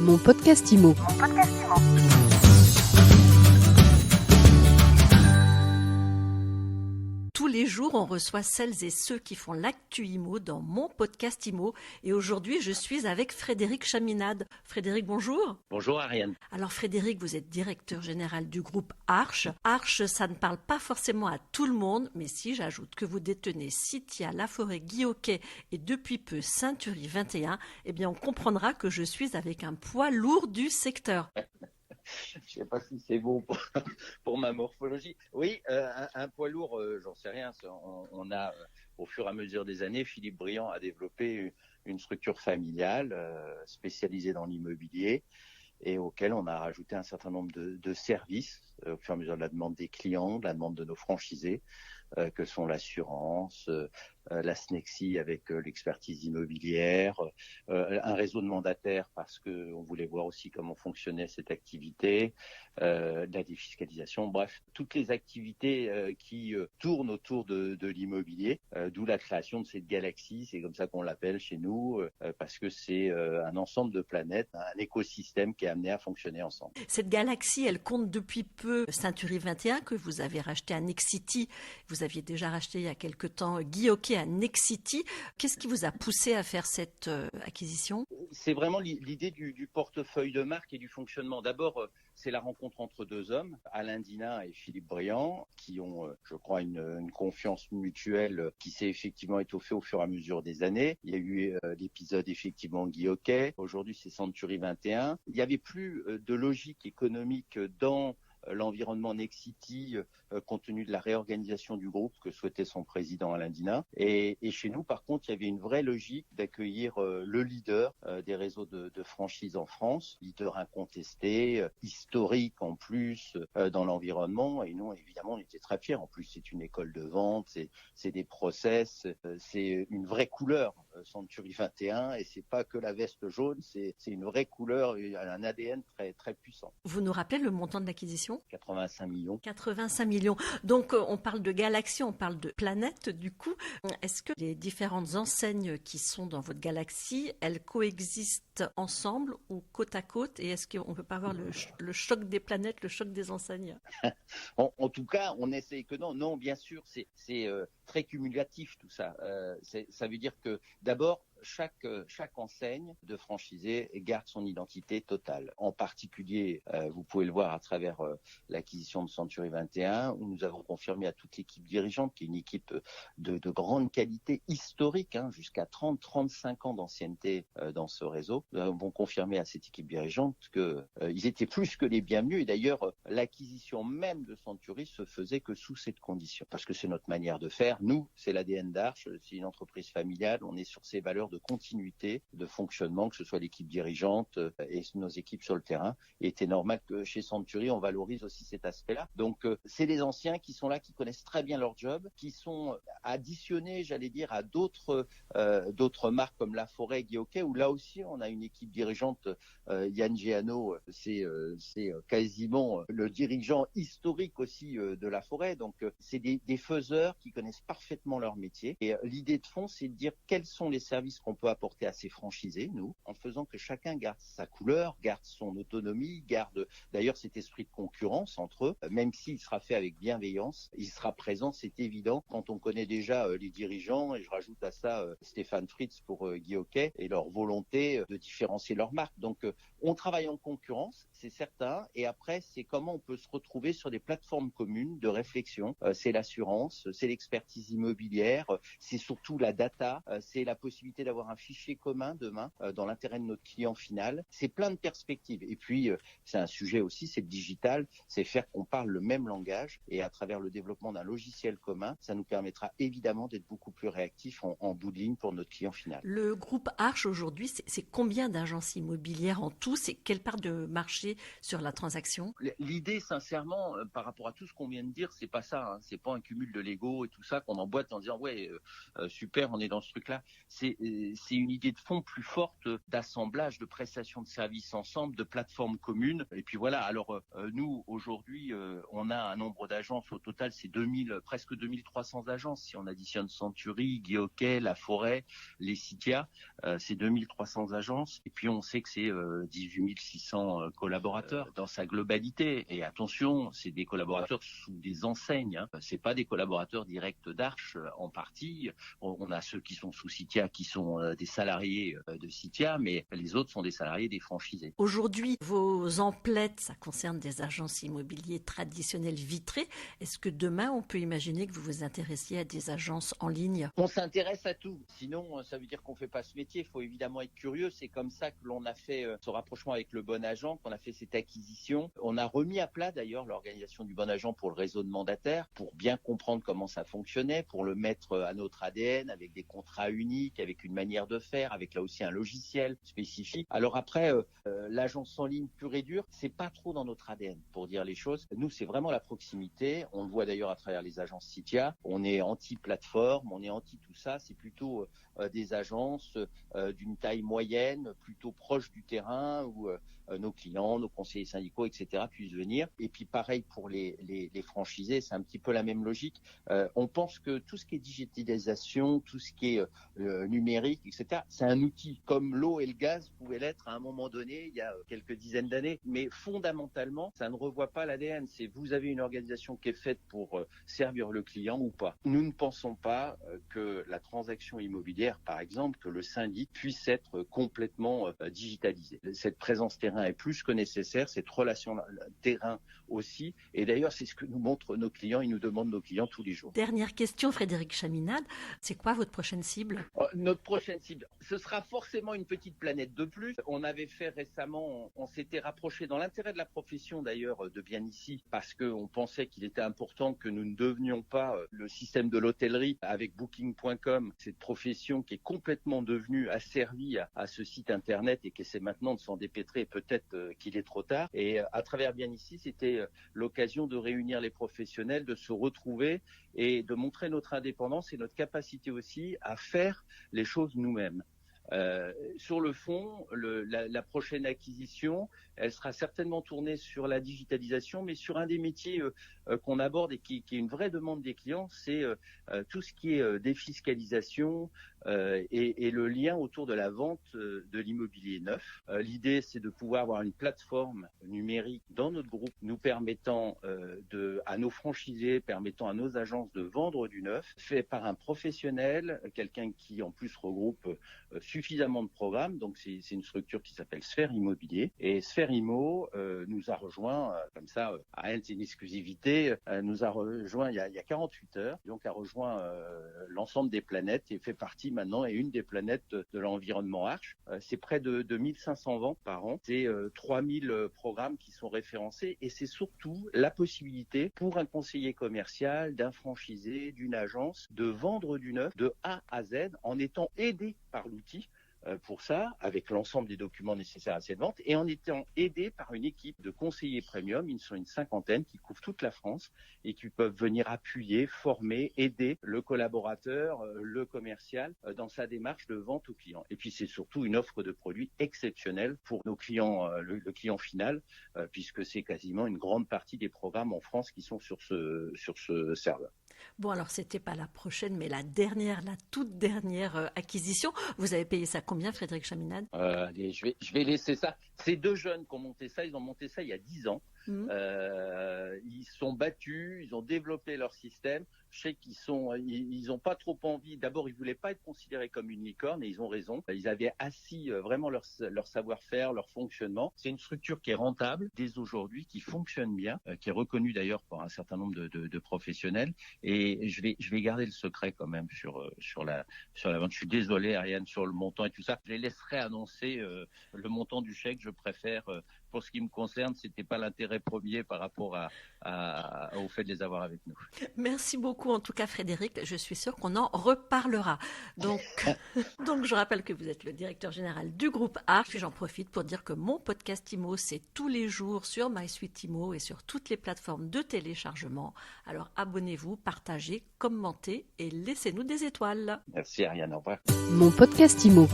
Mon podcast IMO. Tous les jours, on reçoit celles et ceux qui font l'actu IMO dans mon podcast IMO. Et aujourd'hui, je suis avec Frédéric Chaminade. Frédéric, bonjour. Bonjour Ariane. Alors Frédéric, vous êtes directeur général du groupe Arche. Arche, ça ne parle pas forcément à tout le monde, mais si j'ajoute que vous détenez Citia, La Forêt, Guy-Hoquet et depuis peu Saint-Thuries 21, eh bien on comprendra que je suis avec un poids lourd du secteur. Je ne sais pas si c'est bon pour ma morphologie. Oui, un poids lourd, j'en sais rien. On a, au fur et à mesure des années, Philippe Briand a développé une structure familiale spécialisée dans l'immobilier et auquel on a rajouté un certain nombre de services au fur et à mesure de la demande des clients, de la demande de nos franchisés, que sont l'assurance, la SNEXI avec l'expertise immobilière, un réseau de mandataires parce qu'on voulait voir aussi comment fonctionnait cette activité, de la défiscalisation, bref, toutes les activités qui tournent autour de l'immobilier, d'où la création de cette galaxie, c'est comme ça qu'on l'appelle chez nous, parce que c'est un ensemble de planètes, un écosystème qui est amené à fonctionner ensemble. Cette galaxie, elle compte depuis peu Saint-Thuries 21 que vous avez racheté à Nexity. Vous aviez déjà racheté il y a quelque temps Guy-Hoquet à Nexity. Qu'est-ce qui vous a poussé à faire cette acquisition ? C'est vraiment l'idée du portefeuille de marque et du fonctionnement. D'abord, c'est la rencontre entre deux hommes, Alain Dinin et Philippe Briand, qui ont, je crois, une confiance mutuelle qui s'est effectivement étoffée au fur et à mesure des années. Il y a eu l'épisode effectivement Guy-Hoquet. Aujourd'hui, c'est Saint-Thuries 21. Il n'y avait plus de logique économique dans l'environnement Nexity, compte tenu de la réorganisation du groupe que souhaitait son président Alain Dinin. Et chez nous, par contre, il y avait une vraie logique d'accueillir le leader des réseaux de franchise en France, leader incontesté, historique en plus dans l'environnement. Et nous, évidemment, on était très fiers. En plus, c'est une école de vente, c'est des process, c'est une vraie couleur, Saint-Thuries 21. Et c'est pas que la veste jaune, c'est une vraie couleur, un ADN très, très puissant. Vous nous rappelez le montant de l'acquisition ? 85 millions. 85 millions. Donc, on parle de galaxie, on parle de planète, du coup. Est-ce que les différentes enseignes qui sont dans votre galaxie, elles coexistent ensemble ou côte à côte ? Et est-ce qu'on ne peut pas avoir le choc des planètes, le choc des enseignes ? En tout cas, on essaye que non. Non, bien sûr, c'est très cumulatif tout ça. Ça veut dire que d'abord, chaque enseigne de franchisé garde son identité totale. En particulier, vous pouvez le voir à travers l'acquisition de Saint-Thuries 21, où nous avons confirmé à toute l'équipe dirigeante, qui est une équipe de grande qualité historique, jusqu'à 30-35 ans d'ancienneté dans ce réseau. Nous avons confirmé à cette équipe dirigeante qu'ils étaient plus que les bienvenus. Et d'ailleurs, l'acquisition même de Saint-Thuries se faisait que sous cette condition. Parce que c'est notre manière de faire. Nous, c'est l'ADN d'Arche, c'est une entreprise familiale. On est sur ces valeurs de continuité, de fonctionnement, que ce soit l'équipe dirigeante et nos équipes sur le terrain. Il était normal que chez Saint-Thuries, on valorise aussi cet aspect-là. Donc, c'est les anciens qui sont là, qui connaissent très bien leur job, qui sont additionnés, j'allais dire, à d'autres marques comme La Forêt, Guy-Hoquet, où là aussi, on a une équipe dirigeante, Yann Géano, c'est quasiment le dirigeant historique aussi de La Forêt. Donc, c'est des faiseurs qui connaissent parfaitement leur métier. Et l'idée de fond, c'est de dire quels sont les services qu'on peut apporter à ces franchisés, nous, en faisant que chacun garde sa couleur, garde son autonomie, garde d'ailleurs cet esprit de concurrence entre eux, même s'il sera fait avec bienveillance, il sera présent, c'est évident, quand on connaît déjà les dirigeants, et je rajoute à ça Stéphane Fritz pour Guy-Hoquet, et leur volonté de différencier leur marque. Donc, on travaille en concurrence, c'est certain, et après, c'est comment on peut se retrouver sur des plateformes communes de réflexion. C'est l'assurance, c'est l'expertise immobilière, c'est surtout la data, c'est la possibilité d'avoir un fichier commun demain dans l'intérêt de notre client final. C'est plein de perspectives. Et puis, c'est un sujet aussi, c'est le digital, c'est faire qu'on parle le même langage. Et à travers le développement d'un logiciel commun, ça nous permettra évidemment d'être beaucoup plus réactifs en bout de ligne pour notre client final. Le groupe Arche aujourd'hui, c'est combien d'agences immobilières en tout ? C'est quelle part de marché sur la transaction ? L'idée, sincèrement, par rapport à tout ce qu'on vient de dire, c'est pas ça. C'est pas un cumul de Lego et tout ça qu'on emboîte en disant ouais, super, on est dans ce truc-là. C'est c'est une idée de fond plus forte d'assemblage, de prestation de services ensemble, de plateformes communes. Et puis voilà, alors nous, aujourd'hui, on a un nombre d'agences, au total, c'est presque 2300 agences. Si on additionne Century, Guy-Hockey, La Forêt, les Citia, c'est 2300 agences. Et puis on sait que c'est 18 600 collaborateurs dans sa globalité. Et attention, c'est des collaborateurs sous des enseignes. C'est pas des collaborateurs directs d'Arche en partie. On a ceux qui sont sous Citia, qui sont des salariés de Citia, mais les autres sont des salariés des franchisés. Aujourd'hui, vos emplettes, ça concerne des agences immobilières traditionnelles vitrées. Est-ce que demain, on peut imaginer que vous vous intéressiez à des agences en ligne? On s'intéresse à tout. Sinon, ça veut dire qu'on fait pas ce métier. Il faut évidemment être curieux. C'est comme ça que l'on a fait ce rapprochement avec le Bon Agent, qu'on a fait cette acquisition. On a remis à plat d'ailleurs l'organisation du Bon Agent pour le réseau de mandataires, pour bien comprendre comment ça fonctionnait, pour le mettre à notre ADN avec des contrats uniques, avec une manière de faire, avec là aussi un logiciel spécifique. Alors après, l'agence en ligne pure et dure, c'est pas trop dans notre ADN, pour dire les choses. Nous, c'est vraiment la proximité. On le voit d'ailleurs à travers les agences Citia. On est anti-plateforme, on est anti tout ça. C'est plutôt des agences d'une taille moyenne, plutôt proche du terrain, où nos clients, nos conseillers syndicaux, etc. puissent venir. Et puis pareil pour les franchisés, c'est un petit peu la même logique. On pense que tout ce qui est digitalisation, tout ce qui est numérique, etc., c'est un outil, comme l'eau et le gaz pouvaient l'être à un moment donné, il y a quelques dizaines d'années. Mais fondamentalement, ça ne revoit pas l'ADN. C'est vous avez une organisation qui est faite pour servir le client ou pas. Nous ne pensons pas que la transaction immobilière, par exemple, que le syndic puisse être complètement digitalisé. Cette présence terrain est plus que nécessaire, cette relation terrain aussi. Et d'ailleurs, c'est ce que nous montrent nos clients. Ils nous demandent nos clients tous les jours. Dernière question, Frédéric Chaminade. C'est quoi votre prochaine cible? Notre prochaine cible, ce sera forcément une petite planète de plus. On avait fait récemment, on s'était rapproché dans l'intérêt de la profession d'ailleurs de Bien Ici, parce qu'on pensait qu'il était important que nous ne devenions pas le système de l'hôtellerie avec Booking.com, cette profession qui est complètement devenue asservie à ce site internet et qui essaie maintenant de s'en dépêtrer. Peut-être qu'il est trop tard. Et à travers Bien Ici, c'était l'occasion de réunir les professionnels, de se retrouver et de montrer notre indépendance et notre capacité aussi à faire les choses nous-mêmes. Sur le fond, la prochaine acquisition, elle sera certainement tournée sur la digitalisation, mais sur un des métiers qu'on aborde et qui est une vraie demande des clients, c'est tout ce qui est défiscalisation et le lien autour de la vente de l'immobilier neuf. L'idée, c'est de pouvoir avoir une plateforme numérique dans notre groupe nous permettant à nos franchisés, permettant à nos agences de vendre du neuf, fait par un professionnel, quelqu'un qui en plus regroupe suffisamment de programmes. Donc c'est une structure qui s'appelle Sphère Immobilier. Et Sphère Immo nous a rejoint, comme ça, à elle c'est une exclusivité, nous a rejoint il y a 48 heures. Donc a rejoint l'ensemble des planètes et fait partie maintenant et une des planètes de l'environnement Arche. C'est près de 1500 ventes par an. C'est 3000 programmes qui sont référencés et c'est surtout la possibilité pour un conseiller commercial, d'un franchisé, d'une agence de vendre du neuf de A à Z en étant aidé par l'outil pour ça, avec l'ensemble des documents nécessaires à cette vente, et en étant aidés par une équipe de conseillers premium. Ils sont une cinquantaine qui couvrent toute la France et qui peuvent venir appuyer, former, aider le collaborateur, le commercial dans sa démarche de vente aux clients. Et puis c'est surtout une offre de produits exceptionnelle pour nos clients, le client final, puisque c'est quasiment une grande partie des programmes en France qui sont sur ce serveur. Bon, alors, c'était pas la prochaine, mais la toute dernière acquisition. Vous avez payé ça combien, Frédéric Chaminade? Allez, je vais laisser ça. C'est deux jeunes qui ont monté ça. Ils ont monté ça il y a 10 ans. Ils sont battus, ils ont développé leur système. Je sais ils ont pas trop envie. D'abord, ils voulaient pas être considérés comme une licorne et ils ont raison. Ils avaient assis vraiment leur savoir-faire, leur fonctionnement. C'est une structure qui est rentable dès aujourd'hui, qui fonctionne bien, qui est reconnue d'ailleurs par un certain nombre de professionnels. Et je vais garder le secret quand même sur la vente. Je suis désolé, Ariane, sur le montant et tout ça. Je les laisserai annoncer le montant du chèque. Je préfère. Pour ce qui me concerne, c'était pas l'intérêt premier par rapport au fait de les avoir avec nous. Merci beaucoup. beaucoup en tout cas Frédéric, je suis sûre qu'on en reparlera. Donc je rappelle que vous êtes le directeur général du groupe Arche, puis j'en profite pour dire que mon podcast IMO, c'est tous les jours sur MySuite IMO et sur toutes les plateformes de téléchargement. Alors abonnez-vous, partagez, commentez et laissez-nous des étoiles. Merci Ariane, au revoir. Mon podcast IMO.